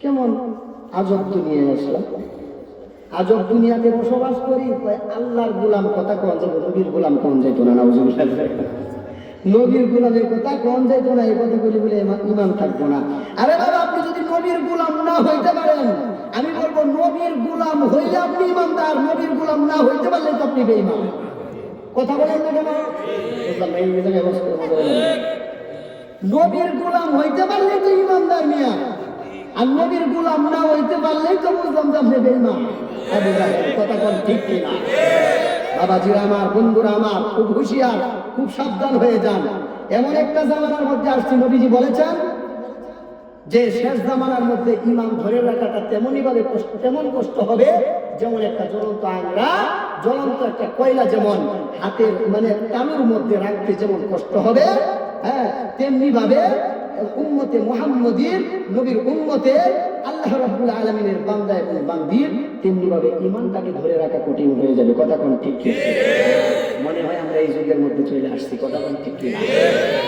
কেমন আজব দুনিয়ায় আসলাম, আজব দুনিয়াতে বসবাস করি। আল্লাহর গোলাম কথা কোন যাবে, নবীর গোলাম কোন যাইতো না। নাউজুবিল্লাহ, নবীর গোলামের কথা কোন যাইতো না, এই কথা বলি বলে ইমান থাকবো না। আরে বাবা, আপনি যদি নবীর গোলাম না হইতে পারেন, আমি বলবো নবীর গোলাম হইলে আপনি ইমানদার, নবীর গোলাম না হইতে পারলে তো আপনি বেঈমান। কথা বলেন না কেন? নবীর গোলাম হইতে পারলে তো ইমানদার মিয়া, আর নবীর গোলাম না হইতে পারলেই তো বুঝলাম যে আপনি বেঈমান। কথা কোন ঠিক কিনা? বাবাজিরা আমার, বন্ধুরা আমার, খুব হুঁশিয়ার, খুব সাবধান হয়ে যান। এমন একটা জামানার মধ্যে আসছি, নবীজি বলেছেন যে শেষ জামানার মধ্যে ইমান ধরে রাখাটা তেমন কষ্ট হবে যেমন একটা জ্বলন্ত আংরা, জ্বলন্ত একটা কয়লা যেমন হাতের তালুর মধ্যে রাখতে যেমন কষ্ট হবে, হ্যাঁ, তেমনি ভাবে উম্মতে মুহাম্মদীর, নবীর উম্মতের, আল্লাহ রাব্বুল আলামিনের বান্দা এবং বান্দির তেমনি ভাবে ঈমানটাকে ধরে রাখা কঠিন হয়ে যাবে। কথা কোন ঠিক কি? মনে হয় আমরা এই যুগের মধ্যে চলে আসছি। কথা কোন ঠিক কি?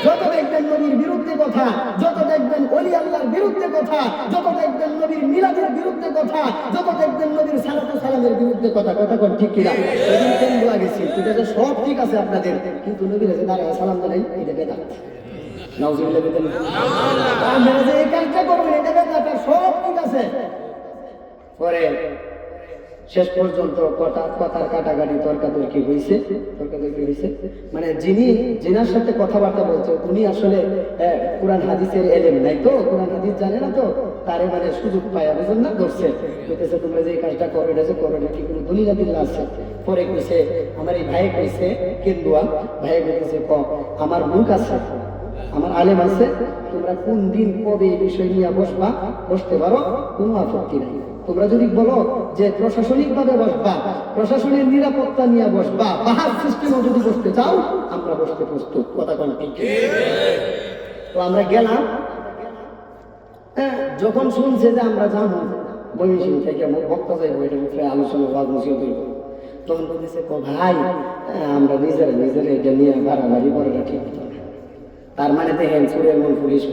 যত দেখবেন নবীর বিরুদ্ধে কথা, যত দেখবেন ওলি আল্লাহর বিরুদ্ধে কথা, যত দেখবেন নবীর মিলাদের বিরুদ্ধে কথা, যত দেখবেন নবীর সালাতু সালামের বিরুদ্ধে কথা। কথা কোন ঠিক কি না? এদিন কেন লাগেছি এটা যে সব ঠিক আছে আপনাদের, কিন্তু নবীর কাছে দাঁড়ায় সালাম দেন, এটা বেদাত। নাউজুবিল্লাহ, আপনারা যে এই কাজটা করবেন এটা বেদাত, সব ঠিক আছে। পরে শেষ পর্যন্ত কথার কাটাকাটি তর্কাতর্কি হয়েছে। যিনার সাথে কথাবার্তা বলছে উনি আসলে কোরআন হাদিসের এলেম নাই তো, কোরআন হাদিস জানে না তো, তারে সুযোগ পায় বুঝলেন না, ধরছে বলতেছে তোমরা যে এই কাজটা করো এটা যে করো এটা কি কোনো দলিল আদিল্লাহ আছে? পরে কইছে আমার এই ভাই কইছে কেন্দুয়া ভাই কইতেছে আমার মুখ আছে, আমার আলেম আছে, তোমরা কোন দিন কবে এই বিষয় নিয়ে বসতে পারো, কোনো আপত্তি নাই। তোমরা যদি বলো যে প্রশাসনিক ভাবে বসবা, প্রশাসনের নিরাপত্তা নিয়ে বসবা, বাহার সিস্টেমও যদি বসতে চাও, আমরা বসতে প্রস্তুত। কথা কোন ঠিক? তো আমরা গেলাম, যখন শুনছে যে আমরা যাবো ময়মনসিংহ থেকে বক্তা যাইবো, এটা বিষয়ে আলোচনা তখন বলতেছে ভাই আমরা নিজেরা এটা নিয়ে বাড়াবাড়ি করাটা ঠিক হতো না। তার দেখেন সুরের মন পুলিশ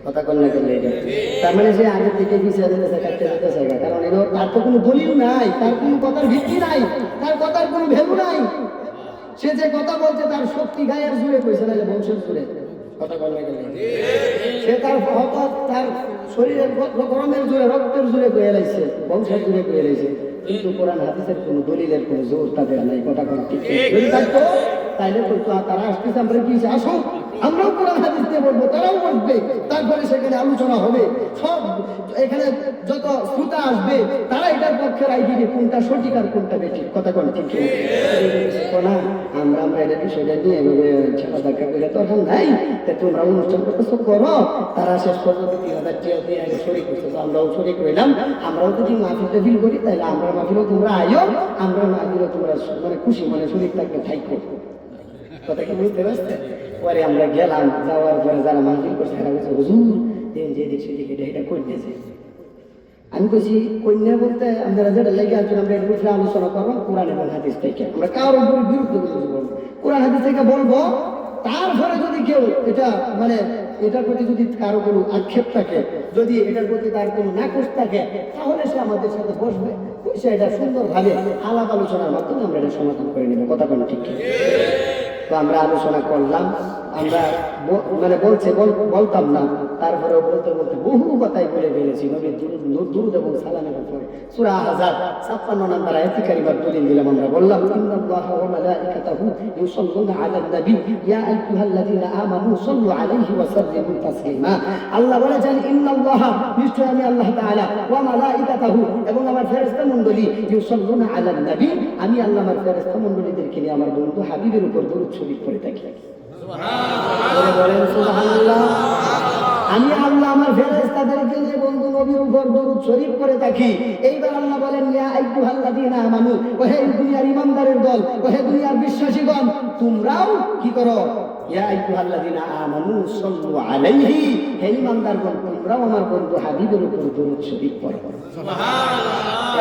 কথা কন্যা করলে এটা, তার সে আগে থেকে বিচার দিতেছে, কাটতে যেতেছে, কারণ তার তো কোনো দলিল নাই, তার কোনো কথার ভিত্তি নাই, তার কথার কোনো ভ্যালু নাই। সে যে কথা বলছে তার শক্তি গায়ের জুড়ে কইছে না, বংশের জুড়ে। কথা কন্যা করলে সে তার তার শরীরের গরমের জুড়ে, রক্তের জুড়ে কয়ে লাইছে, বংশের জুড়ে কয়ে লাইছে, কিন্তু কোরআন হাদিসের কোনো দলিলের কোনো জোর তাদের নাই। কথা কোন ঠিক? যদি থাকতো তাইলে তারা আসতেছে, আমরা কি আসো, আমরাও কোরআন হাদিস দিয়ে বলবো, তারাও বসবে, তারপরে সেখানে আলোচনা হবে, সব এখানে যত শ্রোতা আসবে তারা এটার পক্ষে রায় দিবে কোনটা সঠিক আর কোনটা বেঠিক। কথা কোন ঠিক না? আমরা এটা বিষয়টা নিয়ে এভাবে ছেলা দেখা করে তখন নাই, তোমরা অনুষ্ঠান করতেছো করো। তারা শেষ পর্যন্ত 3000 টাকা দিয়ে শরীর করতেছো, আমরাও শরীর করলাম। আমরাও যদি মাহফিলটা ফিল করি তাহলে আমরা মাহফিলও তোমরা আয়ো, আমরা মাহফিলও তোমরা খুশি শরীর থাকবে থাইকো। কথা কি বুঝতে পারছে? পরে আমরা গেলাম, যাওয়ার পরে যারা মাহফিল করছে তারা বলছে হুজুর যেদিক সেদিক এটা কইতেছে। আমি কইছি কন্যা বলতে আপনারা যেটা লেগে আছেন আমরা এর বিষয়ে আলোচনা করবো কোরআন এবং হাদিস থেকে, আমরা কারোর বিরুদ্ধে বলবো, কোরআন হাদিস থেকে বলবো। তারপরে যদি কেউ এটা এটার প্রতি যদি কারো কোনো আক্ষেপ থাকে, যদি এটার প্রতি তার কোনো নাকশ থাকে, তাহলে সে আমাদের সাথে বসবে, সে এটা সুন্দরভাবে আলাপ আলোচনার মাধ্যমে আমরা এটা সমাধান করে নেবো। কথা কোনো ঠিক? তো আমরা আলোচনা করলাম, আমরা বলতাম না, তারপরেও বলতে বলতে বহু কথাই বলে ফেলেছি নবীর দুরূদ এবং সালামের উপরে। সূরা আহজাব 56 নম্বর আয়াতে কারিমার দলিল দিলাম, আমরা বললাম ইন্নাল্লাহা ওয়া মালাইকাতাহু ইউসাল্লুনা আলান নবী ইয়া আইয়ুহাল্লাযীনা আমানু সাল্লু আলাইহি ওয়া সাল্লিমু তাসলিমা। আল্লাহ বলেছেন ইন্নাল্লাহা, নিশ্চয় আমি আল্লাহ তাআলা, ওয়া মালাইকাতাহু এবং আমার ফেরেশতা মণ্ডলী, ইউসাল্লুনা আলান নবী, আমি আল্লাহ আমার ফেরেশতা মণ্ডলীদেরকে নিয়ে আমার বন্ধু হাবিবের উপর দরুদ শরীফ পড়ে থাকি। আমি আল্লাহ আমার ফেরেশতাদেরকে যে বন্ধু নবীর উপর দরুদ শরীফ করে থাকি। এইবার আল্লাহ বলেন ইয়া আইয়ুহাল্লাযীনা আমানু, ওহে দুনিয়ার ঈমানদারের দল, ওহে দুনিয়ার বিশ্বাসীগণ, তোমরাও কি করো? ইয়া আইয়ুহাল্লাযীনা আমানু সাল্লু আলাইহি, হে ঈমানদারগণ তোমরাও আমার বন্ধু হাবিবের উপর দরুদ শরীফ পড়ো।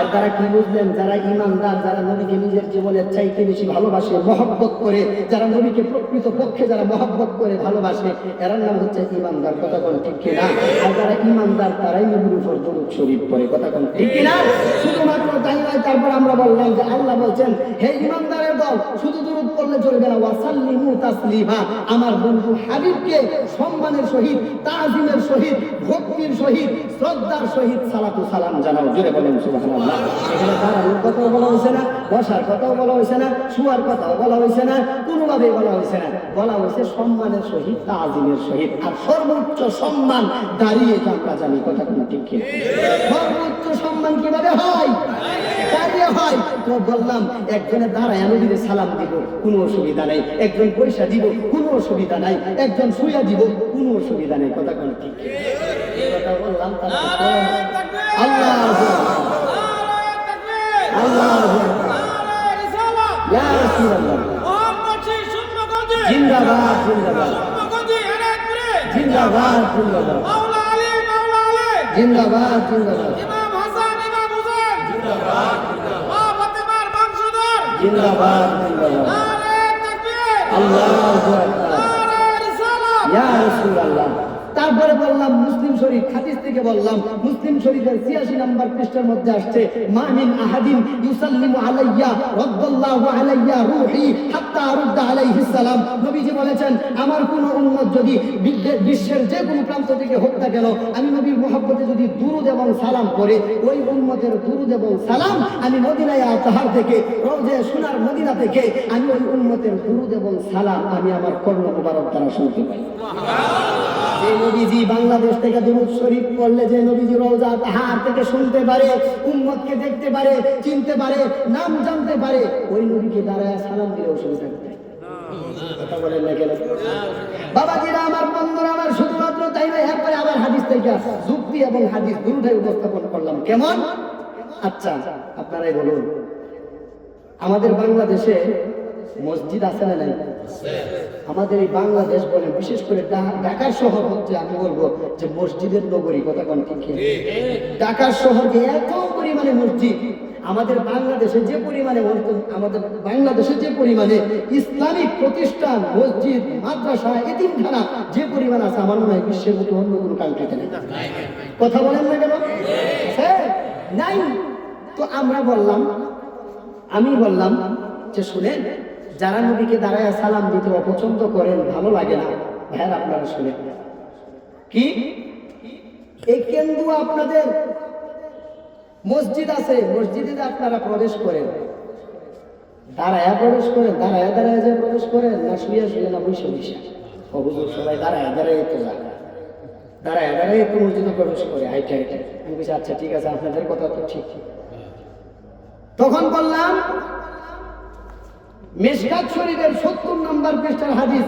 এর দ্বারা কি বুঝলেন? যারা ইমানদার, যারা নবীকে নিজের জীবনের চাইতে বেশি ভালোবাসে, মহব্বত করে, যারা নবীকে প্রকৃত পক্ষে যারা মহব্বত করে ভালোবাসে, এর নাম হচ্ছে ইমানদার। কথা কোন ঠিক কিনা? আর যারা ইমানদার তারাই নবীর উপর দরুদ শরীফ পড়ে। কথা কোন ঠিক কিনা? শুধুমাত্র তাই নয়, তারপর আমরা বললাম যে আল্লাহ বলছেন, হে ইমানদারের দল, শুধু দরুদ পড়লে চলবে না, ওয়াসাল্লিমু তাসলিমা, আমার বন্ধু হাবিবকে সম্মানের সহিত, তাজিমের সহিত, ভক্তির সহিত, শ্রদ্ধার সহিত সালাতু সালাম জানাও। জোরে বলেন সুবহানাল্লাহ। এখানে দাঁড়ানোর কথাও বলা হয়েছে না, বসার কথাও বলা হয়েছে না, শোয়ার কথাও বলা হয়েছে না, কোনোভাবেই বলা হয়েছে না। বলা হয়েছে সম্মানের সহিত, তাজিমের সহিত। আর সর্বোচ্চ সম্মান দাঁড়িয়ে আমরা জানি। কথা কোনো ঠিক কিনা? সর্বোচ্চ সম্মান কিভাবে হয়? দাঁড়িয়ে হয়। তো বললাম, একজনে দাঁড়ায় নবীকে সালাম দিব, কোনো অসুবিধা নাই। একজন পয়সা দিব, কোনো অসুবিধা নাই। একজন শুয়া দিব, কোনো অসুবিধা নেই। কথা কোন ঠিক? কথা বললাম। আল্লাহ আল্লাহ ইয়া রাসূলুল্লাহ জিন্দাবাদ জিন্দাবাদ জিন্দাবাদ জিন্দাবাদ মাওলা আলী জিন্দাবাদ জিন্দাবাদ ইমাম হাসান ইমাম হুসাইন জিন্দাবাদ জিন্দাবাদ ফাতেমার বংশধর জিন্দাবাদ জিন্দাবাদ নারে তাকবীর আল্লাহু আকবার নারে রিসালাত ইয়া রাসূলুল্লাহ। তারপরে বললাম মুসলিম শরীফ হাদিস থেকে বললাম, মুসলিম শরীফের 86 নম্বর পৃষ্ঠার মধ্যে আসছে, মা মিন আহাদিন ইউসাল্লিমু আলাইয়া রাদ্দাল্লাহু আলাইয়া রূহি হাত্তা আরুদ্দা আলাইহিস সালাম। নবীজি বলেছেন, আমার কোন উম্মত যদি বিশ্বের যে কোনো প্রান্ত থেকে হোক না কেন, আমি নবীর মহব্বতে যদি দুরূদ এবং সালাম করে, ওই উম্মতের দুরূদ এবং সালাম আমি মদিনায়ে আতহার থেকে, রওজে সোনার মদিনা থেকে আমি ওই উম্মতের দুরূদ এবং সালাম আমি আমার কর্ণ মুবারক দ্বারা শুনতে পাই। যে নবীজি বাংলাদেশ থেকে দুরূদ শরীফ পড়লে, যে নবীজি রওজা আতহার থেকে শুনতে পারে, উম্মতকে দেখতে পারে, চিনতে পারে, নাম জানতে পারে, ওই নবীকে দাঁড়ায় সালাম দিলে অসুবিধা নেই। কথা বলেন না কেন? বাবাজিরা আমার, বন্ধুরা আমার, শুধুমাত্র তাই নয়, এরপরে আবার হাদিস থেকে যুক্তি এবং হাদিস দুটোই উপস্থাপন করলাম। কেমন? আচ্ছা, আপনারাই বলুন, আমাদের বাংলাদেশে মসজিদ আছে না নাই? আমাদের এই বাংলাদেশ বলেন, বিশেষ করে ঢাকার শহর হচ্ছে, আমি বলবো যে মসজিদের নগরী। কথা কোন ঠিক? ঢাকার শহরে এত পরিমাণে মসজিদ, আমাদের বাংলাদেশে যে পরিমাণে, আমাদের বাংলাদেশে যে পরিমাণে ইসলামিক প্রতিষ্ঠান, মসজিদ, মাদ্রাসা, এতিমখানা যে পরিমাণ আছে, আমার মনে হয় বিশ্বের মতো অন্য কোনো কান্ট্রিতে নেই। কথা বলেন না কেন? নাই। তো আমরা বললাম, আমি বললাম যে শুনেন, যারা নবীকে দাঁড়ায় সালাম দিতে অপছন্দ করেন, ভালো লাগে না, ভাইয়ার আপনারা শুনেন কি, এই কেন্দ্র আপনাদের মসজিদ আছে, মসজিদে আপনারা প্রবেশ করেন, দাঁড়ায়া প্রবেশ করেন, দাঁড়ায় দাঁড়ায় যে প্রবেশ করেন, না শুয়ে শুয়ে, না বসে বসে? ও হুজুর, সবাই দাঁড়ায় দাঁড়ায় তো যায়, দাঁড়ায় দাঁড়ায় একটু মসজিদে প্রবেশ করে, হাইটে হাইটে। আমি বলছি আচ্ছা ঠিক আছে, আপনাদের কথা তো ঠিক। তখন বললাম, মিশকাত শরীফের 70 নম্বর পৃষ্ঠার হাদিস,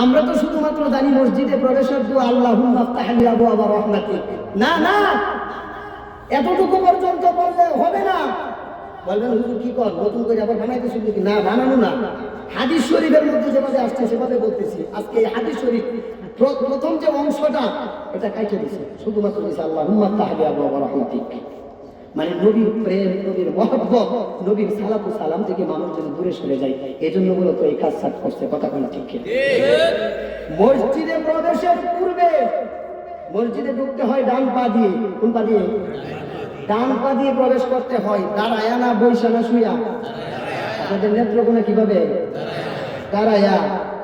আমরা তো শুধুমাত্র জানি মসজিদে প্রবেশের দোয়া আল্লাহুম্মা আফতাহ লি আবওয়াব রাহমাতিক। না না, এতটুকু পর্যন্ত বললে হবে না। বলবেন হুজুর কি কর, নতুন করে আবার বানাইতে শুনবি কি? না, বানানো না, হাদিস শরীফের মধ্যে যেভাবে আসছে সেভাবে বলতেছি। আজকে এই হাদিস শরীফ প্রথম যে অংশটা, এটা কাইটে দিছে, শুধুমাত্র দিছে আল্লাহুম্মা আফতাহ লি আবওয়াব রাহমাতিক। মানে নবীর প্রেম, নবীর মহব্বত, নবীর সালাতু সালাম থেকে মানুষ যেন দূরে সরে যায়, এই জন্য মূলত এই কাজ করছে। কথা বলা ঠিক কিনা? মসজিদে প্রবেশের পূর্বে মসজিদে ঢুকতে হয় ডান পা দিয়ে। কোন পা দিয়ে? ডান পা দিয়ে প্রবেশ করতে হয়। দাঁড়ায়া না বইসা না শুয়া? আপনাদের নেত্রকোনা কিভাবে? দাঁড়ায়া।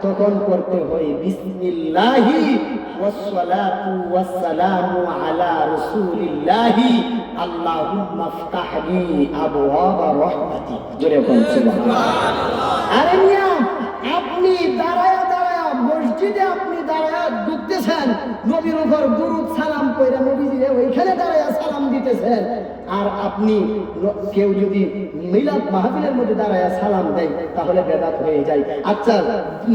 তখন করতে হয় বিসমিল্লাহি ওয়াসসালাতু ওয়াসসালামু আলা রাসূলিল্লাহি আল্লাহুম্মা আফতাহ লি আবওয়াব রাহমাতিক। জোরে বলুন সুবহানাল্লাহ। আরে মিয়া, আপনি দাঁড়ায়া দাঁড়ায়া মসজিদে আপনি দাঁড়ায়া ঢুকতেছেন, নবীর উপর দুরূদ সালাম কইরা নবীজিরে ওইখানে দাঁড়ায়া সালাম দিতেছেন, আর আপনি কেউ যদি মিলাদ মাহফিলের মধ্যে দাঁড়ায়া সালাম দেয় তাহলে বেদাত হয়ে যায়। আচ্ছা,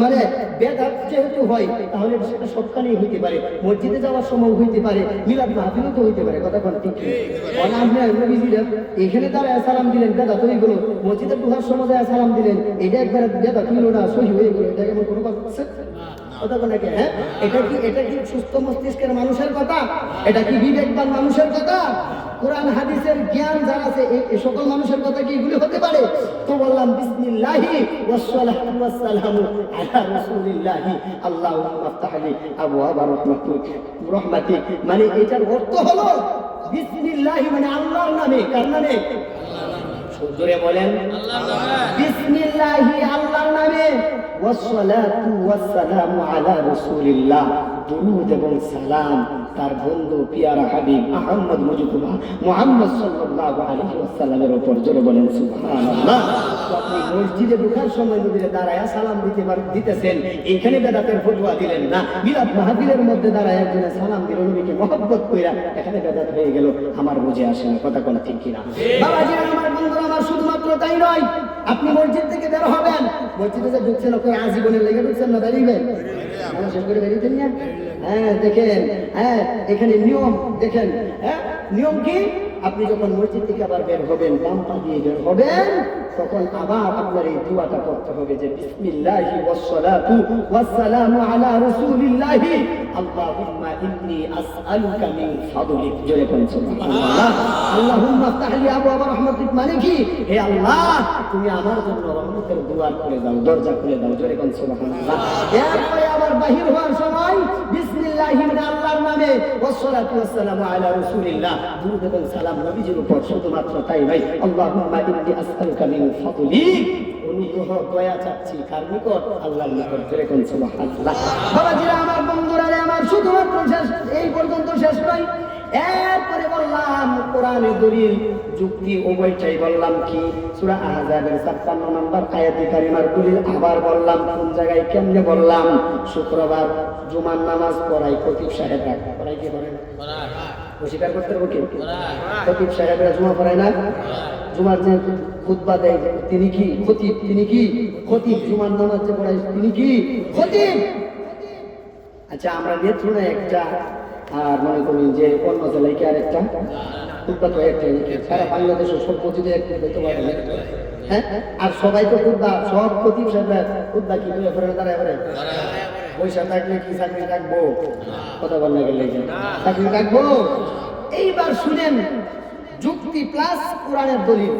মানে বেদাত যেহেতু হয় তাহলে সেটা সবখানেই হইতে পারে, মসজিদে যাওয়ার সময় হইতে পারে, মিলাদ মাহফিলও তো হইতে পারে। কথা কোন ঠিক? আপনি নবীজিরে এখানে দাঁড়ায়া সালাম দিলেন, বেদাত হয়ে গেল। মসজিদে ঢোকার সময় সালাম দিলেন, এটা একবার বেদাত হইল না, সহি হয়ে গেল। এটা কেমন কোনো কথা আছে? কথা বলে নাকি? হ্যাঁ, এটা কি সুস্থ মস্তিষ্কের মানুষের কথা? এটা কি বিবেকবান মানুষের কথা? কোরআন হাদিসের জ্ঞান যারা আছে এই সকল মানুষের কথা কি এগুলি হতে পারে? তো বললাম বিসমিল্লাহি ওয়াসসালাতু ওয়াসসালামু আলা রাসূলিল্লাহি আল্লাহুম্মা আফতাহলি আবওয়াবা রাহমাতিক। মানে এটার অর্থ হলো বিসমিল্লাহি মানে আল্লাহর নামে। কার নামে? জোরে বলেন বিসমিল্লাহি আল্লাহর নামে, ওয়াসসালাতু ওয়াসসালামু আলা রাসূলিল্লাহ, দুরূদ এবং সালাম তার বন্ধু পিয়ারা হাবিব আহমদ মুজতবা মুহাম্মদ সাল্লাল্লাহু আলাইহি ওয়াসাল্লামের উপর। জোরে বলেন সুবহানাল্লাহ। আপনি মসজিদে ঢোকার সময় নবীরে দাঁড়ায়া সালাম দিতেছেন, এইখানে বেদাতের ফতোয়া দিলেন না। মিলাদ মাহফিলের মধ্যে দাঁড়ায় একজনে সালাম দিল, নবীকে মহব্বত কইরা, এখানে বেদাত হয়ে গেল। আমার বুঝে আসে না, কথা কোন ঠিক কিনা? বাবাজি আমার বন্ধুরা আমার, শুধুমাত্র তাই নয়, আপনি মসজিদ থেকে বের হবেন, মসজিদে যে ঢুকছেন ওকে আজীবনের লেগে ঢুকছেন না, বেরিয়েবেন মানুষের করে বেরিয়েছেন না। হ্যাঁ দেখেন, হ্যাঁ এখানে নিয়ম দেখেন। হ্যাঁ নিয়ম কি? আপনি যখন মসজিদ থেকে আবার বের হবেন, বাম পা দিয়ে বের হবেন, তখন আবার আপনার এই দোয়াটা করতে হবে যে বিসমিল্লাহি ওয়াসসালাতু ওয়াসসালামু আলা রাসূলিল্লাহি আল্লাহুম্মা ইন্নী আসআলুকা মিন ফাদলিক। জোরে বলুন সুবহানাল্লাহ। আল্লাহুম্মা আফতাহলি আবওয়াবা রাহমাতিক মানে কি? হে আল্লাহ, তুমি আমার জন্য রহমতের দুয়ার খুলে দাও, দরজা খুলে দাও। জোরে বলুন সুবহানাল্লাহ। এরপরে আবার বাহির হওয়ার সময় বিসমিল্লাহি মানে আল্লাহর নামে, ওয়াসসালাতু ওয়াসসালামু আলা রাসূলিল্লাহ, দুরূদ এবং সালাম নবীজির উপর। শুধুমাত্র তাই নয়, আল্লাহুম্মা ইন্নী আসআলুকা মিন ফাদলিক, অনুগ্রহ দয়া চাচ্ছি কার নিকট? আল্লাহর নিকট। জোরে বলুন সুবহানাল্লাহ। বাবাজিরা আমার, বন্ধুরা আমার, শুধুমাত্র শেষ এই পর্যন্ত শেষ নয়। এরপরে বললাম কোরআনের দলিল যুক্তি উভয়টাই বললাম কি? সূরা আহজাবের ৫৬ নম্বর আয়াতে কারিমার দলিল আবার বললাম। কোন জায়গায় কেমনে বললাম? শুক্রবার জুমার নামাজ পড়াই খতিব সাহেবরা। পড়াই কি করেন? অস্বীকার করতে হবে কি? খতিব সাহেবরা জুমা পড়ায় না? জুমার যে খুতবা দেয় তিনি কি খতিব? তিনি কি খতিব? জুমার নামাজ যে পড়ায় তিনি কি খতিব? আচ্ছা, আমরা নেত্রুনে একটা, আর মনে করি যে অন্য জেলায় কি আর একটা খুতবা তো একটা, সারা বাংলাদেশের সব মসজিদে একটা হইতে পারে না। হ্যাঁ, আর সবাই তো খুতবা, সব খতিব সাহেবরা খুতবা কি করে দাঁড়ায় করে? পয়সা থাকলে কি চাকরি রাখবো? কথা বলতে গেলে চাকরি রাখবো? এইবার শুনেন যুক্তি প্লাস কোরআনের দলিল।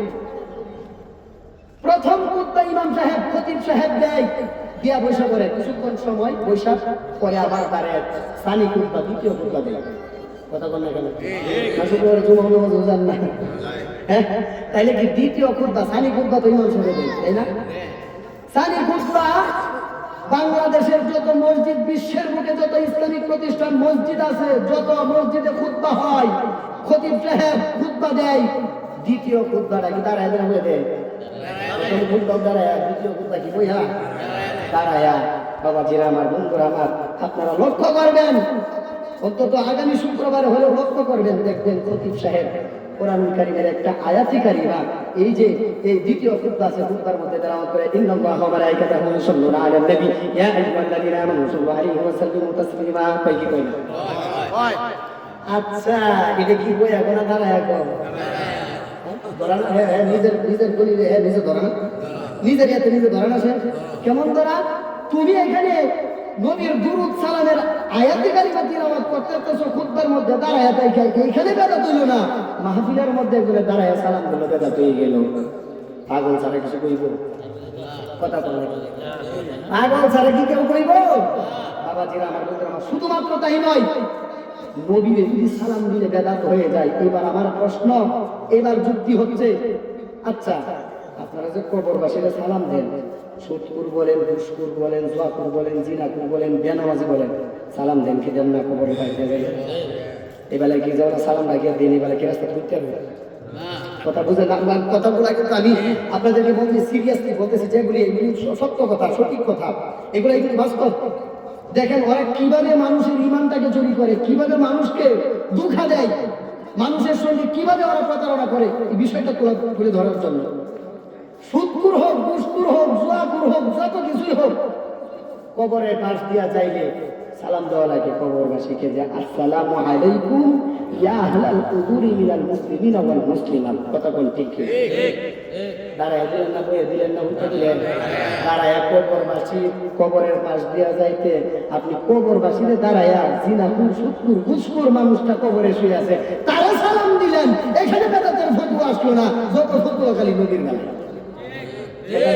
প্রথম খুতবা ইমাম সাহেব খতিব সাহেব দেয়, দিয়া বৈশা করে কিছুক্ষণ সময় বৈশা পরে আবার দাঁড়ায় সানি খুতবা, দ্বিতীয় খুতবা দেয়। কথা বলতে গেলে শুক্রবার জুমা নামাজ বুঝান না? হ্যাঁ, তাইলে কি দ্বিতীয় খুতবা সানি খুতবা তো ইমাম সাহেব দেয়, তাই না? সানি খুতবা বাংলাদেশের যত মসজিদ, বিশ্বের বুকে যত ইসলামিক প্রতিষ্ঠান মসজিদ আছে, যত মসজিদে খুতবা হয়, খতিব সাহেব খুতবা দেয়, দ্বিতীয় খুতবাটা কি দাঁড়ায় দাঁড়ায় দেয়? খুতবা দাঁড়ায়, দ্বিতীয় খুতবা কি বইয়া দাঁড়ায়া। বাবাজিরা আমার, বন্ধুরা আমার, আপনারা লক্ষ্য করবেন, অন্তত আগামী শুক্রবারে হলেও লক্ষ্য করবেন, দেখবেন খতিব সাহেব কোরআনুল কারীমের একটা আয়াতি কারিমা, এই যে এই দ্বিতীয় খুতবা আছে, খুতবার মধ্যে তেলাওয়াত করে ইন্নাল্লাহা ওয়া মালাইকাতাহু ইউসাল্লুনা আলান নবী ইয়া আইয়ুহাল্লাযীনা আমানু সাল্লু আলাইহি ওয়া সাল্লিমু তাসলিমা। কই কি কই না? আচ্ছা, এটা কি কই এখন দাঁড়ায় এখন ধরান? হ্যাঁ, নিজের দলিলে নিজে ধরান, নিজের ইয়াতে নিজে ধরান আছে। কেমন ধরা? তুমি এখানে নবীর দুরূদ সালামের আয়াতে কারিমা তিলাওয়াত করতেছো, খুতবার মধ্যে দাঁড়ায় তাই এইখানে বেদাত হইল না, মাহফিলের মধ্যে করে দাঁড়ায় সালাম দিল, বেদাত হয়ে গেল। পাগল ছাড়া কিছু কইব? কথা বলে পাগল ছাড়া কি কেউ কইব? বাবাজিরা আমার, বন্ধুরা আমার, শুধুমাত্র তাই নয়, নবীরে যদি সালাম দিলে বেদাত হয়ে যায়। এবার আমার প্রশ্ন, এবার যুক্তি হচ্ছে, আচ্ছা আপনারা যে কবরবাসীরা সালাম দেন, সুদকুর বলেন, ঘুষখোর বলেন, জুয়াখোর বলেন, জিনাখোর বলেন, বেনামাজি বলেন, সালাম দেন কি দেন না? কবরে পাইতে গেলে এবেলায় কি যাওয়া সালাম রাখিয়ে দিন, এবেলায় কি রাস্তা করতে হবে? কথা বুঝে না? কথাগুলো কিন্তু আমি আপনাদেরকে বলছি, সিরিয়াসলি বলতেছি, যেগুলি এগুলি সত্য কথা, সঠিক কথা, এগুলো এগুলি বাস্তব। দেখেন ওরা কিভাবে মানুষের ইমানটাকে চুরি করে, কিভাবে মানুষকে ধোঁকা দেয়, মানুষের সঙ্গে কিভাবে ওরা প্রতারণা করে, এই বিষয়টা তুলে ধরার জন্য। সুদকুর হোক, ঘুষখোর হোক, জুয়াখোর হোক, যত কিছুই হোক, কবরের পাশ দিয়া যাইলে সালাম দেওয়া লাগে কবরবাসীকে যে আসসালামু আলাইকুম ইয়া আহলাল কুবুরি মিনাল মুসলিমিনা ওয়াল মুসলিমাত। কথা কোন ঠিক? দাঁড়ায় দিলেন না, বইয়ে দিলেন না, উঠে দিলেন? দাঁড়ায়া কবরবাসী কবরের পাশ দিয়া যাইতে আপনি কবরবাসীরে দাঁড়ায়া জিনাকুর সুৎকুর ঘুষখোর মানুষটা কবরে শুয়ে আছে তারা সালাম দিলেন। এখানে বেদাতের ফতোয়া আসলো না, যত ফতোয়া খালি নদীর বেলায়।